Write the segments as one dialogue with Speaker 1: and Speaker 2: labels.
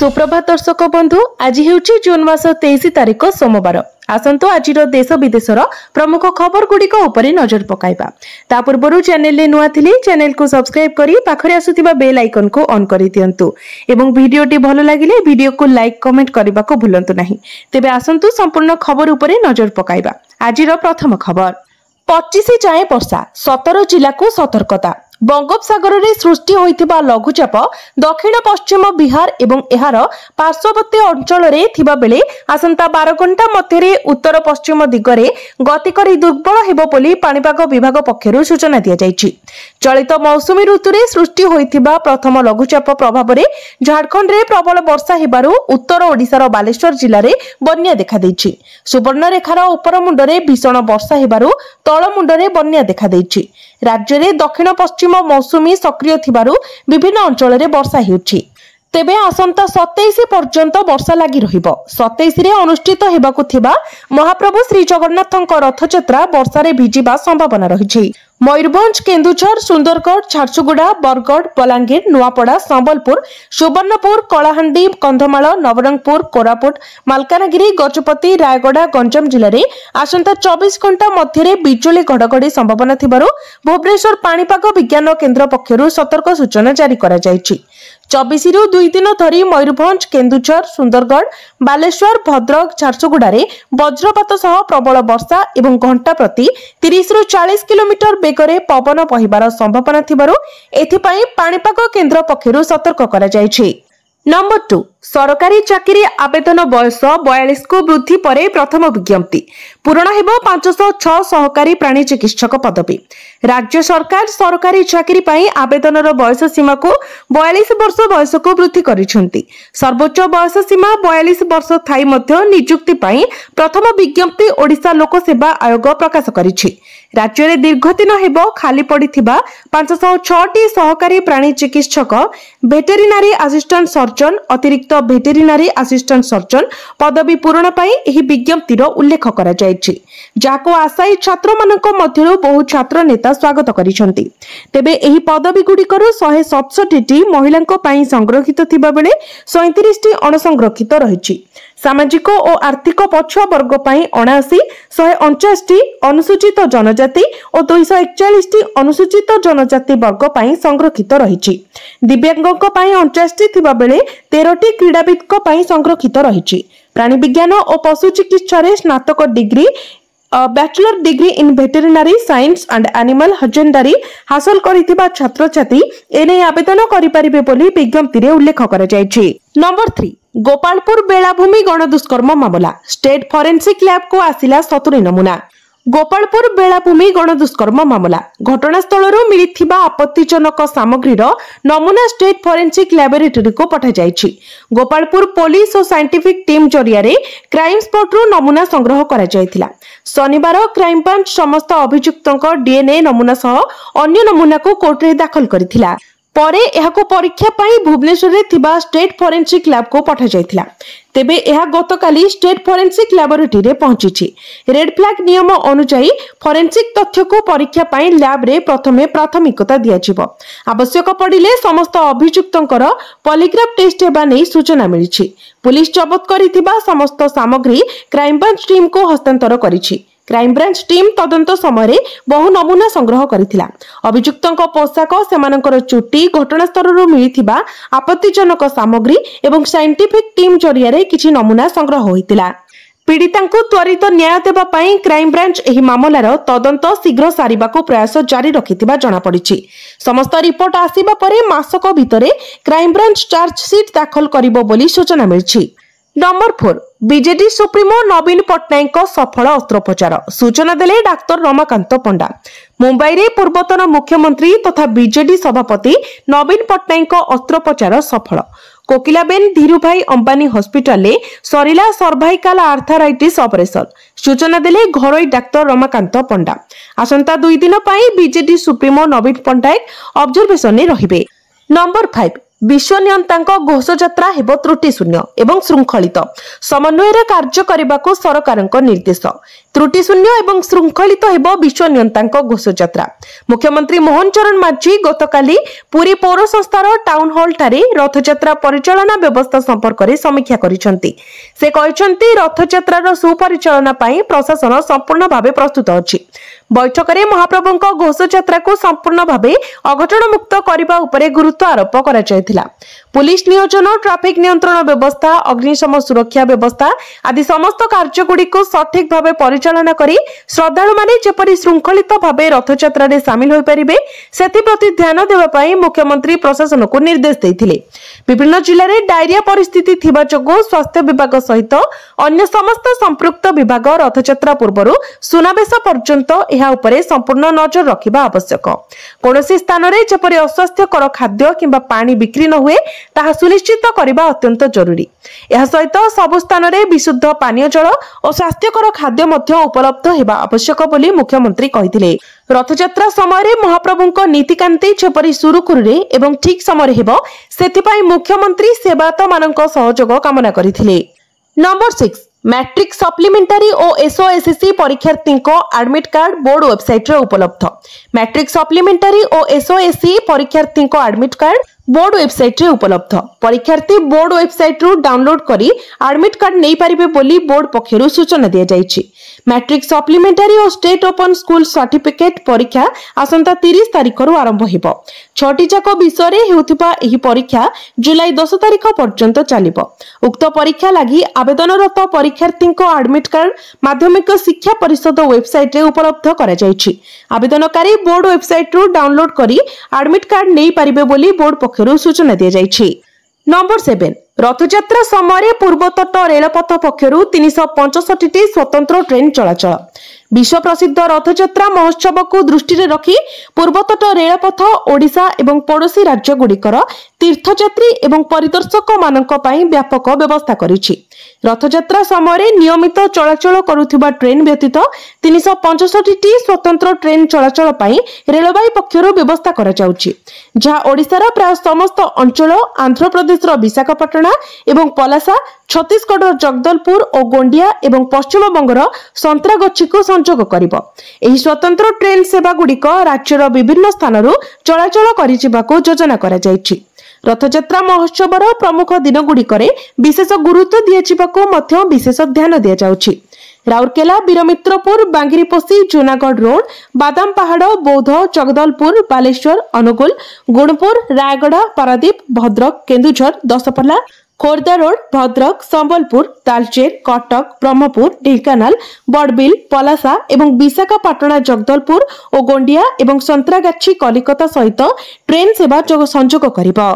Speaker 1: सुप्रभात दर्शक बंधु आज हेउची जून मास 23 तारिख सोमवार। आसंतु आज देश विदेशर प्रमुख खबर गुड़िक उपरे नजर पकाइबा। ता पूर्व चैनल रे नुआ थिले चैनल को सब्सक्राइब करी पाखरे आसुतिबा बेल आइकन को ऑन करि दियंतु एवं वीडियोटी भलो लागिले वीडियो को लाइक कमेंट करबा को भूलंतु नहीं। तेबे आसंतु संपूर्ण खबर उपरे नजर पकाइबा। आजिर प्रथम खबर 25 जाए वर्षा 17 जिला को सतर्कता। बंगोपसागर रे सृष्टि होइथिबा लघुचाप दक्षिण पश्चिम बिहार एवं एहार पार्श्ववर्ती अंचल रे थिबा बेले आसंता 12 घंटा मध्यरे उत्तर पश्चिम दिगरे गति करी दुर्बल हेबो बोली पाणीपाग विभाग पक्षरु सूचना दिया जायछि। चलित मौसुमी ऋतु रे सृष्टि होइथिबा प्रथम लघुचाप प्रभाव रे झारखंड रे प्रबल वर्षा हेबारु उत्तर ओडिसार बालेश्वर जिल्ला रे बन्या देखा दैछि। सुवर्णरेखार उपर मुंडरे भीषण वर्षा हेबारु तळ मुंडरे बन्या देखा दैछि। राज्य रे दक्षिण पश्चिम मौसुमी सक्रिय थिबारु विभिन्न अंचल रे वर्षा हेउछि। तेबे आसंता 27 पर्यंत वर्षा लागि रहिबो। 27 रे अनुष्ठित हेबाकु थिबा महाप्रभु श्री जगन्नाथक रथयात्रा वर्षा रे भिजिबा संभावना रहिछि। मयूरभंज, केन्दुझर, सुंदरगढ़, झारसुगुड़ा, बरगढ़, बलांगीर, नुआपड़ा, संबलपुर, सुवर्णपुर, कलाहांडी, कंधमाल, नवरंगपुर, कोरापुट, मालकानगिरी, गजपति, रायगड़ा, गंजाम जिले में आसंता 24 घंटा मध्य बिजुली घड़घड़ी संभावना थिबारु भुवनेश्वर पाणीपाग विज्ञान केन्द्र पक्षरु सतर्क सूचना जारी करा जायछि। 24 रु 2 दिन धरी मयूरभंज, केन्दुझर, सुंदरगढ़, बालेश्वर, भद्रक, झारसुगुड़ा रे वज्रपात सह प्रबल वर्षा एवं घंटा प्रति 30 रु 40 किलोमीटर बेगरे पवन बहिबार संभावना थिबारु एथिपाई पाणीपाग केन्द्र पक्षरु सतर्क करा जायछि। नंबर 2 सरकारी चाकरी आवेदन बयस 42 को वृद्धि परे प्रथम विज्ञप्ति पूरण हेबो 506 सहकारी प्राणी चिकित्सक पदवी। राज्य सरकार सरकारी चाकरी पाई आवेदनर बयस सीमा को 42 वर्ष बयस को वृद्धि करिसेंती। सर्वोच्च बयस सीमा 42 वर्ष थाई मध्य नियुक्ति पाई प्रथम विज्ञप्ति ओडिशा लोक सेवा आयोग प्रकाश करिछि। राज्य रे दीर्घ दिन हेबो खाली पड़िथिबा 506 टी सहकारी प्राणी चिकित्सक, वेटेरिनरी असिस्टेंट सर्जन, अतिरिक्त वेटेरिनरी असिस्टेंट सर्जन पदवी पूरण पाई एही विज्ञप्तिर उल्लेख करा जायछि, जाको आशायी छात्र मानक मध्यरु बहु छात्र नेता स्वागत करिसंती। तेबे एही पदवी गुडीकरू 167 टी महिलांक पाई संग्रहित थिबा बेले 37 टी अणसंग्रहित रहिछि। सामाजिक और आर्थिक पछुआ वर्ग पाई 79, 149 टी अनुसूचित जनजाति और 241 टी अनुसूचित जनजाति वर्ग पाई संग्रहित रहिछि। दिव्यांगक पाई 49 टी थिबा बेले 13 टी क्रीड़ाविदक पाई संग्रहित रहिछि। प्राणी विज्ञान और पशु चिकित्सा रे स्नातक डिग्री, bachelor degree in veterinary science and animal husbandry हासिल करिथिबा छात्र छात्री एने आवेदन करि परिबे बोली विज्ञप्ति रे उल्लेख करा जायछि। नंबर 3 गोपालपुर बेलाभूमि गणदुष्कर्म मामला स्टेट फोरेंसिक लैब को आसिला 70 नमूना। गोपालपुर बेलाभूमि गणदुष्कर्म मामला घटनास्थल मिलिथिबा आपत्तिजनक सामग्रीर नमूना स्टेट फोरेंसिक लैबोरेटरी को पठा जायछि। गोपालपुर पुलिस और साइंटिफिक टीम जरिया क्राइम स्पॉट रु नमूना संग्रह करा जायथिला। शनिवार क्राइम ब्रांच समस्त अभियुक्तक डीएनए नमूना सह अन्य नमूना को कोर्ट रे दाखल करिथिला। परे एहाको परीक्षा पाई भुवनेश्वर रे थिबा स्टेट फोरेंसिक लैब को पठा जायथिला। तेबे एहा गतकाली स्टेट फोरेंसिक लैबोरेटरी रे पहुंचीछि। रेड फ्लैग नियम अनुसार फोरेंसिक तथ्य को परीक्षा पाई लैब रे प्रथमे प्राथमिकता दिया जिवो। आवश्यक पड़िले समस्त अभियुक्तंकर पॉलीग्राफ टेस्ट हेबा नै सूचना मिलिछि। पुलिस जब्त करिथिबा समस्त सामग्री क्राइम ब्रांच टीम को हस्तांतर करिछि। क्राइम ब्रांच टीम तदंत समय बहु नमूना संग्रह करिथिला। अभियुक्तंक पोशाक, सेमानकर चुट्टी, घटनास्थल मिलिथिबा आपत्तिजनक सामग्री एवं साइंटिफिक टीम जरिया किछि नमूना संग्रह होइतिला। पीड़ितांकु त्वरित न्याय देबा पाई क्राइम ब्रांच एही मामलार तदंत शीघ्र सारिबाकू प्रयास जारी रखिथिबा जणा पड़िछि। समस्त रिपोर्ट आसीबा परे मासक भितरे क्राइम ब्रांच चार्जशीट दाखल करिबो बोली सूचना मिलिछि। नंबर 4 बीजेडी सुप्रीमो नवीन पट्टनायक सफल अस्त्रोपचार सूचना देले डाक्टर रमाकांत पंडा। मुंबई रे पूर्वतन मुख्यमंत्री तथा बीजेडी सभापति नवीन पट्टनायक अस्त्रोपचार सफल। कोकिलाबेन धीरुभाई अंबानी हॉस्पिटल ले सरिला सर्वाइकल आर्थराइटिस ऑपरेशन सूचना देले घरोई डाक्टर रमाकांत पंडा। आसंता 2 दिन पाई बीजेडी सुप्रीमो नवीन पट्टनायक ऑब्जर्वेशन ने रहिबे। नंबर 5 विश्वनियंतांक घोषयात्रा हेबो त्रुटि शून्य एवं श्रृंखलित समन्वय कार्य करने सरकारक निर्देश। त्रुटि शून्य एवं श्रृंखलित हेबो विश्वनियंतांक घोषयात्रा। मुख्यमंत्री मोहन चरण माझी गतकाली पुरी पौर संस्थार टाउन हॉल ठारे रथयात्रा परिचालना व्यवस्था संपर्क में समीक्षा करिसेंती। से कहिसेंती रथयात्रार सुपरिचालना पई प्रशासन संपूर्ण भावे प्रस्तुत अछि। बैठक में महाप्रभुंक घोषयात्रा को संपूर्ण भावे अघटन मुक्त करने उपरे गुरुत्व आरोप करा जायथिला। पुलिस नियोजन, ट्रैफिक नियंत्रण व्यवस्था, अग्निशम सुरक्षा व्यवस्था आदि समस्त कार्यगुड़ी को सठिक भावे परिचालना करी श्रद्धालु माने जेपरि श्रृंखलित भावे रथयात्रा रे शामिल होई परिबे सेथिप्रति ध्यान देबा पई मुख्यमंत्री प्रशासन को निर्देश देथिले। विभिन्न जिल्ला रे डायरिया परिस्थिति थिबा जोगो स्वास्थ्य विभाग सहित अन्य समस्त संपृक्त विभाग रथयात्रा पूर्व सुनावेश पर्यंत एहा उपरे संपूर्ण नजर रखिबा आवश्यक। कोनोसी स्थान रे जेपरि अस्वास्थ्यकर खाद्य किंबा पानी बिक्री न हुए ताहा सुनिश्चित करबा अत्यंत जरूरी। एहा सहित सबु स्थान रे विशुद्ध पानीय जल और स्वास्थ्यकर खाद्य मध्य उपलब्ध हेबा आवश्यक बोली मुख्यमंत्री कहिथिले। रथयात्रा समय महाप्रभुंक नीतिकांति जेपरि सुरुखुरुरे एवं ठीक समय हेबो सेथिपाई मुख्यमंत्री सेवायत मानक सहयोग कामना करिथिले। नंबर 6 मैट्रिक सप्लीमेंटारी और एसओएससी परीक्षार्थी को एडमिट कार्ड बोर्ड वेबसाइट रे उपलब्ध। मैट्रिक सप्लीमेंटारी और एसओएससी परीक्षार्थी को एडमिट कार्ड बोर्ड वेबसाइट रे उपलब्ध। परीक्षार्थी बोर्ड वेबसाइट रु डाउनलोड करी एडमिट कार्ड नहीं पारिबे बोली बोर्ड पक्षरु सूचना दिया जायछि। मैट्रिक सप्लीमेंटारी और स्टेट ओपन स्कूल सर्टिफिकेट परीक्षा आसंता 30 तारिख रु आरंभ हेबो। 6टी जाक विषय रे हेउथिबा एही परीक्षा जुलाई 10 तारिख पर्यंत चलिबो। उक्त परीक्षा लागि आवेदनरत परीक्षार्थी को एडमिट कार्ड माध्यमिक शिक्षा परिषद वेबसाइट रे उपलब्ध करा जायछि। आवेदनकारी बोर्ड वेबसाइट रु डाउनलोड करी एडमिट कार्ड नहीं पारिबे बोली बोर्ड पक्षरु सूचना दिया जायछि। नंबर 7 रथयात्रा समय पूर्वतट रेलपथ पक्षरु 365टी स्वतंत्र ट्रेन चलाचल। विश्व प्रसिद्ध रथयात्रा महोत्सव को दृष्टि रे रखी पूर्वतट रेलपथ ओडिशा एवं पड़ोसी राज्य गुड़िकर तीर्थयात्री एवं परिदर्शक मानक पई व्यापक व्यवस्था करिछि। रथयात्रा समय नियमित चलाचल करुथिबा ट्रेन व्यतीत 365टी स्वतंत्र ट्रेन चलाचल पई रेलबाई पक्षरु व्यवस्था करा जाउछि। जहा ओडिशार प्राय समस्त अंचल, आंध्र प्रदेश रो विशाखापट्टनम एवं पलासा, छत्तीसगढ़ जगदलपुर और गोंडिया एवं पश्चिम बंगर संतरागछी को संयोग करिबो। एही स्वतंत्र ट्रेन सेवा गुड़िक राज्यर विभिन्न स्थानरू चलाचल करिजिबाको योजना करा जायछि। रथयात्रा महोत्सवर प्रमुख दिन गुड़िकरे विशेष गुरुत्व दियाजिबाको मध्य विशेष ध्यान दिया जाउछि। राउरकेला, वीरमित्रपुर, बांगिरीपोशी, जूनागढ़ रोड, बादाम पहाड़, बौद्ध, जगदलपुर, बालेश्वर, अनुगुल, गुणपुर, रायगढ़, पारादीप, भद्रक, केन्दुझर, दशपल्ला, खोर्धा रोड, भद्रक, संबलपुर, तालचेर, कटक, ब्रह्मपुर, ढेंकानाल, बड़बिल, पलासा एवं विशाखापट्टनम, जगदलपुर और गोंडिया एवं संतरागाछी कलिकता सहित ट्रेन सेवा संयोग करिबो।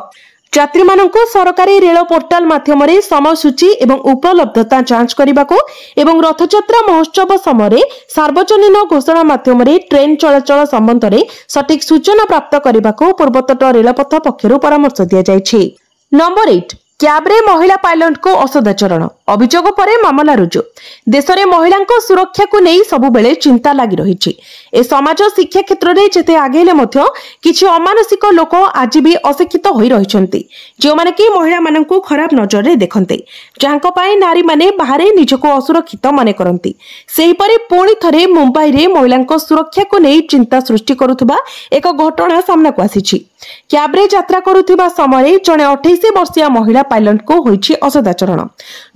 Speaker 1: यात्री मानकु सरकारी रेल पोर्टाल माध्यम समय सूची एवं उपलब्धता जांच करने एवं रथयात्रा महोत्सव समय सार्वजनीन घोषणा माध्यम ट्रेन चलाचल संबंध में सठिक सूचना प्राप्त करने को पूर्वतट रेलपथ पक्षरु परामर्श दिया जायछि। नंबर 8 क्याब्रे महिला पायलट को असदाचरण अभियोग पर मामला रुजु। देश में महिला सुरक्षा को नहीं सबु बेले चिंता लगी रही। ए समाज शिक्षा क्षेत्र में जेते आगेले मध्य किछि अमानसिक लोक आज भी अशिक्षित होई रहिछन्ति, जो माने कि महिला माननकु खराब नजर रे देखन्ते, जांको पाई नारी माने बाहरे निजको असुरक्षित माने करन्ति। सेही परे पुणी थरे मुंबई रे महिला सुरक्षा को नहीं चिंता सृष्टि करुथबा एक घटना सामना को आसीछि। क्याब्रे यात्रा करुथिबा समय जने 28 वर्षीय महिला पायलट को होइछि असदाचरण,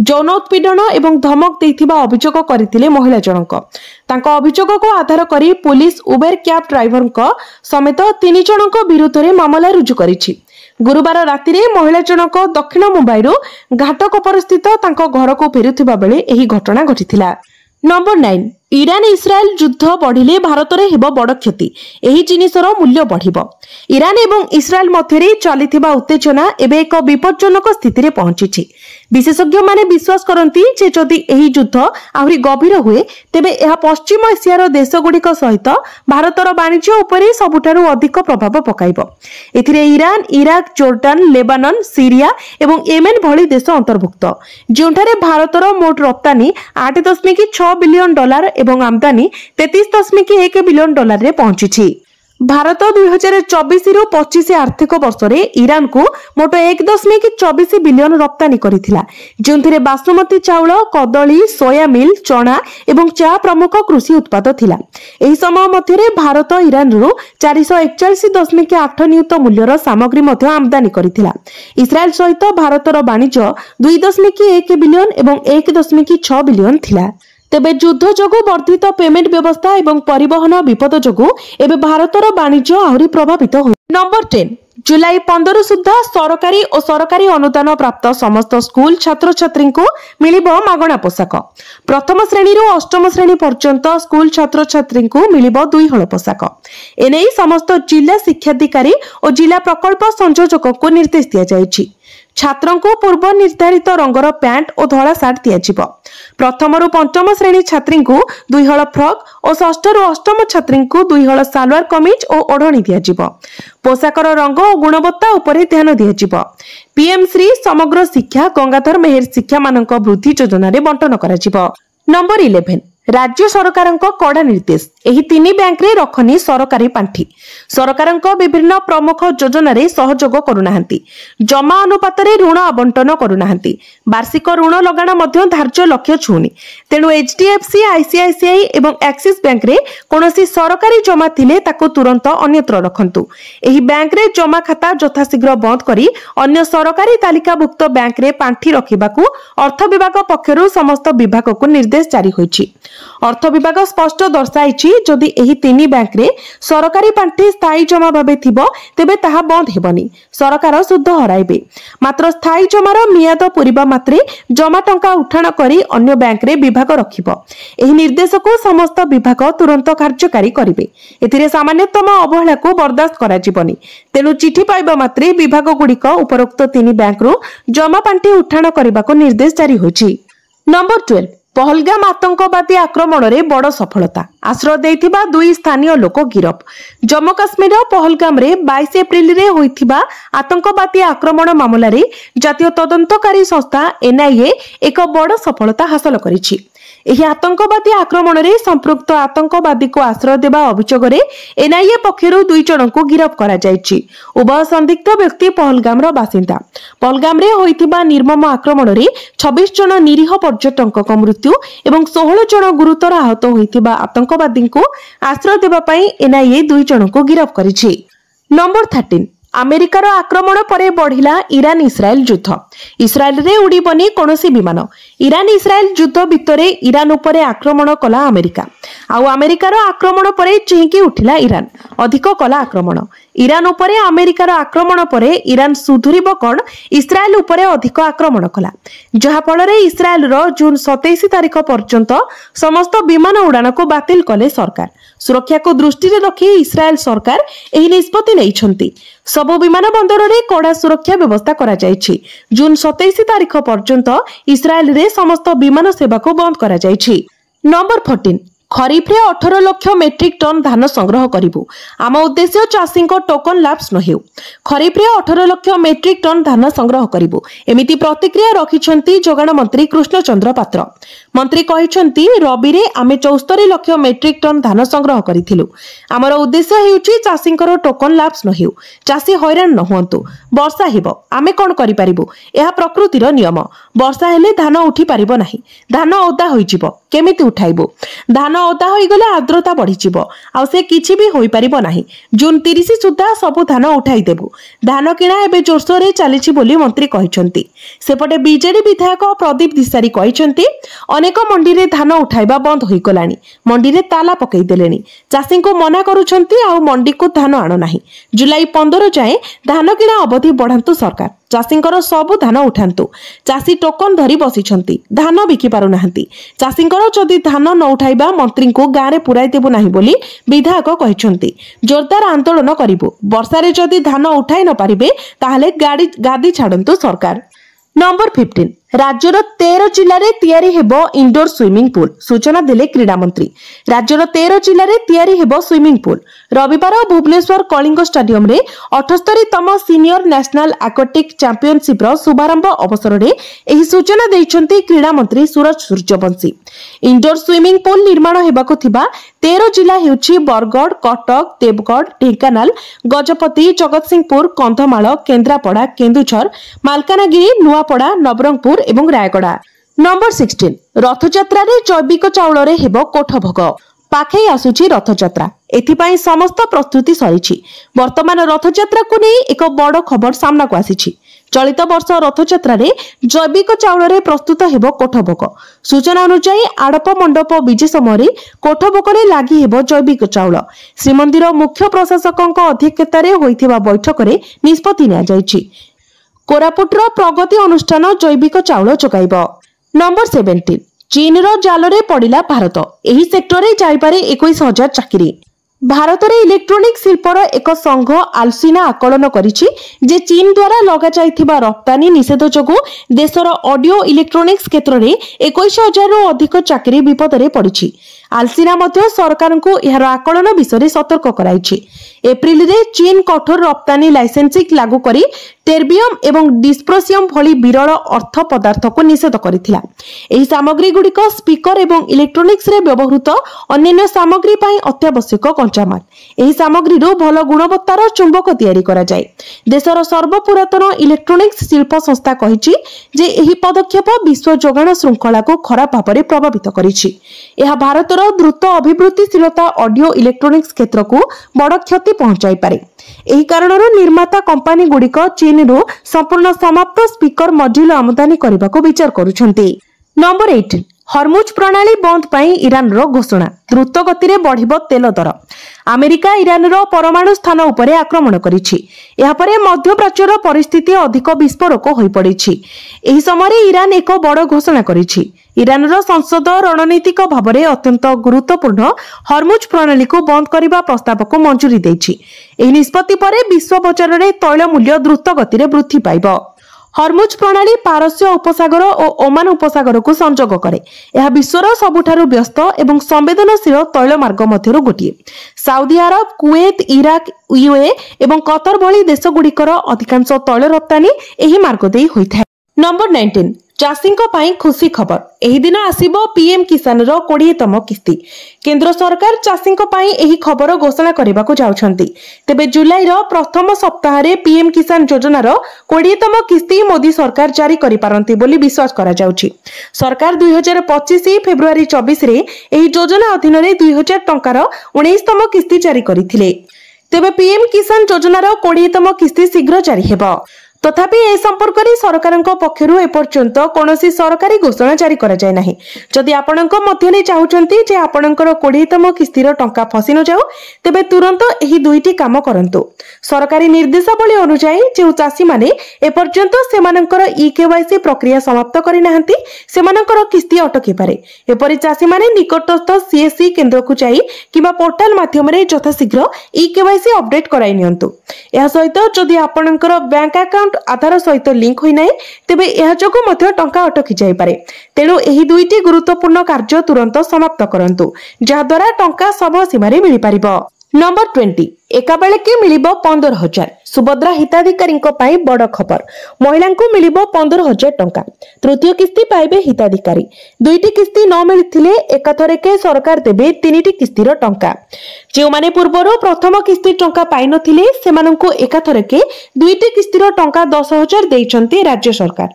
Speaker 1: यौन उत्पीड़न एवं धमक देथिबा अभियोग करथिले महिला जनक। तांको अभियोग को आधार करी पुलिस उबेर क्याब ड्राइवर समेत 3 जनक विरुद्ध रे मामला रुजु करिछि। गुरुवार राति रे महिला जनक दक्षिण मुंबईर घाटकोपर स्थित तांको घर को फेरुथिबा बेले एही घटना घटिथिला। नंबर 9 ईरान इस्राएल युद्ध बढ़िले भारत रे हेबो बड़ क्षति, एही जिनिसर मूल्य बढ़िबो। ईरान एवं इस्राएल मध्यरे चलिथिबा उत्तेजना एबे एक विपज्जनक स्थिति रे पहुंचिछि। विशेषज्ञ माने विश्वास करंती जे जदि एही युद्ध आहुरी गभीर हुए तेबे एहा पश्चिम एशियार देशगुड़िक सहित भारतर वाणिज्य उपरे सबुठारु अधिक प्रभाव पकाइबो। एथिरे Iran, Iraq, Jordan, Lebanon, Syria एवं येमेन भली देश अंतर्भुक्त, जोंठारे भारतर मोट रप्तानी 8.6 बिलियन डॉलर एवं आमदानी 33.1 बिलियन डॉलर रे पहुंचिछि। भारत 2024-25 आर्थिक वर्ष में ईरान को मोट 1.24 बिलियन रप्तानी करथिला, जोंथिरे बासमती चाउल, कदली, सोया मिल, चना एवं चा प्रमुख कृषि उत्पाद थिला। एही समय मध्यरे भारत ईरान रु 441.8 नियुत मूल्यर सामग्री मध्य आमदानी करथिला। इस्राएल सहित भारतर वाणिज्य 2.1 बिलियन एवं 1.6 बिलियन थिला। तेबे युद्ध जोगु वर्धित पेमेंट व्यवस्था एवं परिवहन विपद जोगु एबे भारतर वाणिज्य आहुरी प्रभावित हो। नंबर 10 जुलाई 15 सुधा सरकारी और सरकारी अनुदान प्राप्त समस्त स्कूल छात्र छात्री को मिलिबो मागणा पोशाक। प्रथम श्रेणी रु अष्टम श्रेणी पर्यंत स्कूल छात्र छात्री को मिलिबो 2 हल पोशाक। एने समस्त जिला शिक्षाधिकारी और जिला प्रकल्प संयोजक को निर्देश दिया जायछि। छात्रों को पूर्व निर्धारित रंगर पैंट और धला सार्ट दिया। प्रथम रु पंचम श्रेणी छात्री को 2 हल फ्रॉक और षष्ठ रु अष्टम छात्री को 2 हल सालवार कमीज और ओढ़णी दिया। पोशाकर रंग और गुणवत्ता उपरे ध्यान दिया। पीएम श्री समग्र शिक्षा गंगाधर मेहर शिक्षा मानक वृद्धि योजना रे बंटन करा। नंबर 11 राज्य सरकार कड़ा निर्देश। एही 3 बैंक रे रखनी सरकारी पांठी। सरकार विभिन्न प्रमुख योजना रे सहयोग करुनाहांती। जमा अनुपात रे ऋण आवंटन करुनाहांती। वार्षिक ऋण लगाण मध्य धार्य लक्ष्य छुनी। तेणु एचडीएफसी, आईसीआईसीआई एवं एक्सिस बैंक रे कोनोसी सरकारी जमा थिले ताको तुरंत अन्यत्र रखंतु। एही बैंक रे जमा खाता यथाशीघ्र बंद करी अन्य सरकारी तालिकाभुक्त बैंक रे पांठी रखिबाकू अर्थ विभाग पक्षरु समस्त विभाग को निर्देश जारी होईछि। अर्थ विभाग स्पष्ट दर्शाइछि जदि एही 3 बैंक रे सरकारी पांठी स्थायी जमा भाबे थिबो तेबे ताहा बंद हेबनी। सरकार सुध हराइबे। मात्र स्थायी जमार मियाद पूरिबा मात्रे जमा टंका उठाण करी अन्य बैंक रे विभाग रखिबो। एही निर्देश को समस्त विभाग तुरंत कार्यकारी करिवे। एथिरे सामान्यतम अवहेला को बर्दाश्त करा जिवनी। तेनु चिठी पाइबा मात्रे विभाग गुड़िक उपरोक्त 3 बैंक रु जमा पांठी उठाण करबाको निर्देश जारी होछि। नंबर 12 पहलगाम आतंकवादी आक्रमण रे बड़ सफलता। आश्रय देथिबा 2 स्थानीय लोक गिरफ। जम्मू काश्मीर पहलगाम रे 22 एप्रिल रे होइथिबा आतंकवादी आक्रमण मामला रे जातीय तदंतकारी संस्था एनआईए एक बड़ सफलता हासिल करिछि। एही आतंकवादी आक्रमण रे संपृक्त आतंकवादी को आश्रय देबा अभियोग रे एनआईए पक्षरु 2 जन को गिरफ करा जायछि। उभय संदिग्ध व्यक्ति पहलगाम रो बासिंदा। पहलगाम रे होइथिबा निर्मम आक्रमण रे 26 जन निरीह पर्यटकक मृत्यु एवं 16 जन गुरुतर आहत होइथिबा आतंकवादी को आश्रय देबा पई एनआईए 2 जन को गिरफ करिछि। नंबर 13 अमेरिकार आक्रमण परे बढ़िला ईरान इस्राएल युद्ध। इस्राएल रे उड़ीबनी कोनोसी विमान। ईरान इस्राएल युद्ध भितरे ईरान उपरे आक्रमण कला अमेरिका। आउ अमेरिकार आक्रमण परे चिंकी उठिला ईरान। अधिक कला आक्रमण। ईरान उपरे अमेरिकार आक्रमण परे ईरान सुधुरिब कोन इस्राएल उपरे अधिक आक्रमण कला, जहा फलरे इस्राएल रो जून 27 तारिख पर्यंत समस्त विमान उड़ान को बातिल कले सरकार। सुरक्षा को दृष्टि रे रखी इस्राएल सरकार एही निष्पत्ति लेइछंती। सबो विमान बंदर रे कड़ा सुरक्षा व्यवस्था करा जायछि। जून 27 तारिख पर्यंत इस्राएल रे समस्त विमान सेवा को बंद करा जायछि। नंबर 14 खरीफ रे 18 लाख मेट्रिक टन धान संग्रह करिबु। आम उद्देश्य चाषी को टोकन लाप्स न हेउ। खरीफ रे 18 लाख मेट्रिक टन धान संग्रह करिबु। एमिति प्रतिक्रिया रखिछंती जोगाण मंत्री कृष्णचंद्र पात्र। मंत्री कहिछंती रबी रे आमे 74 लाख मेट्रिक टन धान संग्रह करिथिलु। आमर उद्देश्य हेउची चाषींकर टोकन लाप्स न हेउ। चाषी हैरान न हुअंतु। वर्षा हेबो आमे कोन करि परिबु। एहा प्रकृतिर नियम। वर्षा हेले धान उठी परिबो नाही। धान ओदा होई जिवो। केमिति उठाइबो। धान ओदा होई गले आर्द्रता बढ़ी जिवो। आ से किछि भी होई परिबो नाही। जून 30 सुद्धा सब धान उठाई देबु। धान किणा एबे जोरसोरे चलिछि बोली मंत्री कहिछंती। सेपटे बीजेडी विधायक प्रदीप दिसारी कहिछंती अनेक मंडी रे धान उठाइबा बंद होई गलानी। मंडी रे ताला पकई देलेनी। चाषी को मना करूछंती आ मंडी को धान आनो नाही। जुलाई 15 जाए धान किणा अवधि बढ़ांतु सरकार। चाषींकर सबु धान उठांतु। चाषी टोकन धरी बसिछंती। धान बिकी पारु नाहंती। चाषींकर जदि धान न उठाइबा मंत्री को गाँ रे पुराई देबु नाही बोली विधायक कहिछंती। जोरदार आंदोलन करिबु। वर्षा रे जदि धान उठाई न पारिबे ताहले गादी छाडंतु सरकार। नंबर 15 राज्यर 13 जिले तैयारी हेबो इंडोर स्विमिंग पूल सूचना देले क्रीडा मंत्री। राज्यर 13 जिले तैयारी हेबो स्विमिंग पूल। रविवार भुवनेश्वर कलिंग स्टेडियम रे 78तम सीनियर नेशनल एक्वाटिक चैंपियनशिप रो शुभारंभ अवसर रे एही सूचना दैछंती क्रीडा मंत्री सूरज सूर्यवंशी। इंडोर स्विमिंग पूल निर्माण हेबाको थिबा 13 जिला हेउछि बरगढ़, कटक, देवगढ़, ढेंकानाल, गजपति, जगतसिंहपुर, कंधमाल, केन्द्रापड़ा, केन्दुझर, मालकानगिरी, नुआपड़ा, नवरंगपुर एवं रायगड़ा। नंबर 16 रथयात्रा रे जैविक चाउल रे हेबो कोठभोग। पाखै आसुछि रथयात्रा, एथिपाई समस्त प्रस्तुति सरीछि। वर्तमान रथयात्रा को नै एक बड़ खबर सामना को आसीछि। चलित वर्ष रथयात्रा रे जैविक चाउल रे प्रस्तुत हेबो कोठभोग। सूचना अनुसार आड़प मंडप विजे समय कोठभोग रे लागि हेबो जैविक चाउल। श्रीमंदिर मुख्य प्रशासकक अध्यक्षता रे होइथिबा बैठक रे निष्पत्ति निया जायछि। कोरापुटर प्रगति अनुष्ठान जैविक चाउल जोगाइब। नंबर 17 चीन रो जाल रे पड़िला भारत। एही सेक्टर रे जाइपारे 21,000 चाकरी। भारत रे इलेक्ट्रोनिक शिल्पर एक संघ आलसीना आकलन करिछि जे चीन द्वारा लगा जाइथिबा रप्तानी निषेध जोगु देशर ऑडियो इलेक्ट्रोनिक्स क्षेत्र रे 21,000 रु अधिक चाकरी विपद रे पड़िछि। आलसीना मध्य सरकार को एहार आकलन विषय सतर्क कराइछि। एप्रिल रे चीन कठोर रप्तानी लाइसेंसिंग लागू करी टेर्बियम एवं डिस्प्रोसियम भली विरल अर्थ पदार्थ को निषेध करिथिला। एही सामग्री गुड़िक स्पीकर एवं इलेक्ट्रोनिक्स रे व्यवहृत अन्य सामग्री पई अत्यावश्यक कंचामाल। एही सामग्री रो भल गुणवत्तार चुंबक तैयारी करा जाय। देशर सर्वपुरातन इलेक्ट्रोनिक्स शिल्प संस्था कहिछि जे एही पदक्षेप विश्व जोगाण श्रृंखला को खराब भाव में प्रभावित करिछि। एहा भारतर द्रुत अभिवृद्धिशीलता ऑडियो इलेक्ट्रोनिक्स क्षेत्र को बड़ क्षति पहुंचाई पारे। एही कारणरो निर्माता कंपनी गुड़िक चीन रो संपूर्ण समाप्त स्पीकर मॉड्यूल आमदानी करने को विचार करुछंती। नंबर 18 हरमुज प्रणाली बंद पाई ईरान रो घोषणा। द्रुत गति रे बढ़िबो तेल दर। अमेरिका ईरान रो परमाणु स्थान उपरे आक्रमण करिछि। एहा परे मध्य प्राच्यर परिस्थिति अधिक विस्फोरक होई पड़िछि। एही समय ईरान एक बड़ घोषणा करिछि। ईरान रो संसद रणनीतिक भाबरे अत्यंत गुरुत्वपूर्ण हरमुज प्रणाली को बंद करने प्रस्ताव को मंजूरी दैछि। एही निष्पत्ति परे विश्व बजार रे तैल मूल्य द्रुत गति रे वृद्धि पाइबो। हरमुज प्रणाली पारस्य उपसागर और ओमान उपसागर को संजोग करे। यह विश्वर सबुठारु व्यस्त एवं संवेदनशील तैल मार्ग मध्यरु गोटिए। Saudi Arab, Kuwait, Iraq, UAE एवं कतर भली देश गुड़िकर अधिकांश तैल रप्तानी एही मार्ग देई होइथाय। नंबर 19 चाषींको पाई खुशी खबर। एही दिन आसीबो पीएम किसान रो 20तम किस्ती। केंद्र सरकार चाषींको पाई एही खबर घोषणा करबाको जाउछंती। तेबे जुलाई रो प्रथम सप्ताह रे पीएम किसान योजना रो 20तम किस्ती मोदी सरकार जारी करि पारंती बोली विश्वास करा जाउछि। सरकार 2025 फेब्रुआरी 24 रे एही योजना अधीन रे 2000 टंकार 19तम किस्ती जारी करिथिले। तेबे पीएम किसान योजना रो 20तम किस्ती शीघ्र जारी हेबो। तथापि ए संपर्क में सरकार पक्षरु एपर्यंत कौनसी सरकारी घोषणा जारी करा जाय नाही। जदि आपणक मध्यने चाहुचंती जे आपणकर 20तम किस्तीर टंका फसी न जाऊ तेबे तुरंत एही दुईटी काम करंतु। सरकारी निर्देशावली अनुसार जे चाषी माने एपर्यंत सेमानकर ईकेवाईसी प्रक्रिया समाप्त करि नाहंती सेमानकर किस्ती अटकी पारे। एपरि चाषी माने निकटस्थ सीएससी केंद्र को जाई किबा पोर्टल माध्यम रे यथाशीघ्र ईकेवाईसी अपडेट कराई नियंतु। एहा सहित जदि आपणकर बैंक अकाउंट आधार सहित लिंक होई नाही तेबे एहा जोगु मध्य टंका अटकी जाय पारे। तेणु एही दुईटी गुरुत्वपूर्ण कार्य तुरंत समाप्त करंतु जहा द्वारा टंका समय सीमा रे मिलि पारिबो। नंबर 20 एका बेले के मिलिबो 15,000। सुभद्रा हिताधिकारी बड़ खबर। महिला को मिलिबो 15,000 टंका। तृतीय किस्ती पाइबे हिताधिकारी। दुईटी किस्ती न मिलिथिले एकाथरेके सरकार देबे 3टी किस्तीर टंका। जो माने पूर्वरो प्रथम किस्ती टंका पाइ नथिले सेमानंको एकाथरेके दुईटी किस्तीर टंका 10,000 देइचंती राज्य सरकार।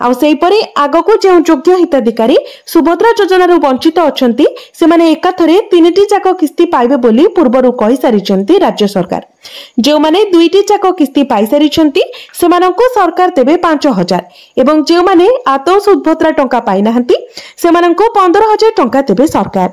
Speaker 1: आउ सेहि परि आगको जे योग्य हिताधिकारी सुभद्रा योजना रो वंचित अछंती सेमाने एकाथरे 3टी जाक किस्ती पाइबे बोली पूर्वरो कहि सारिचंती राज्य सरकार। जो माने दुईटी जाक किस्ती पाइ सारिचंती सेमानंको सरकार देबे 5,000 एवं जो माने आतो सुभद्रा टंका पाइ नाहंती सेमानंको 15,000 टंका देबे सरकार।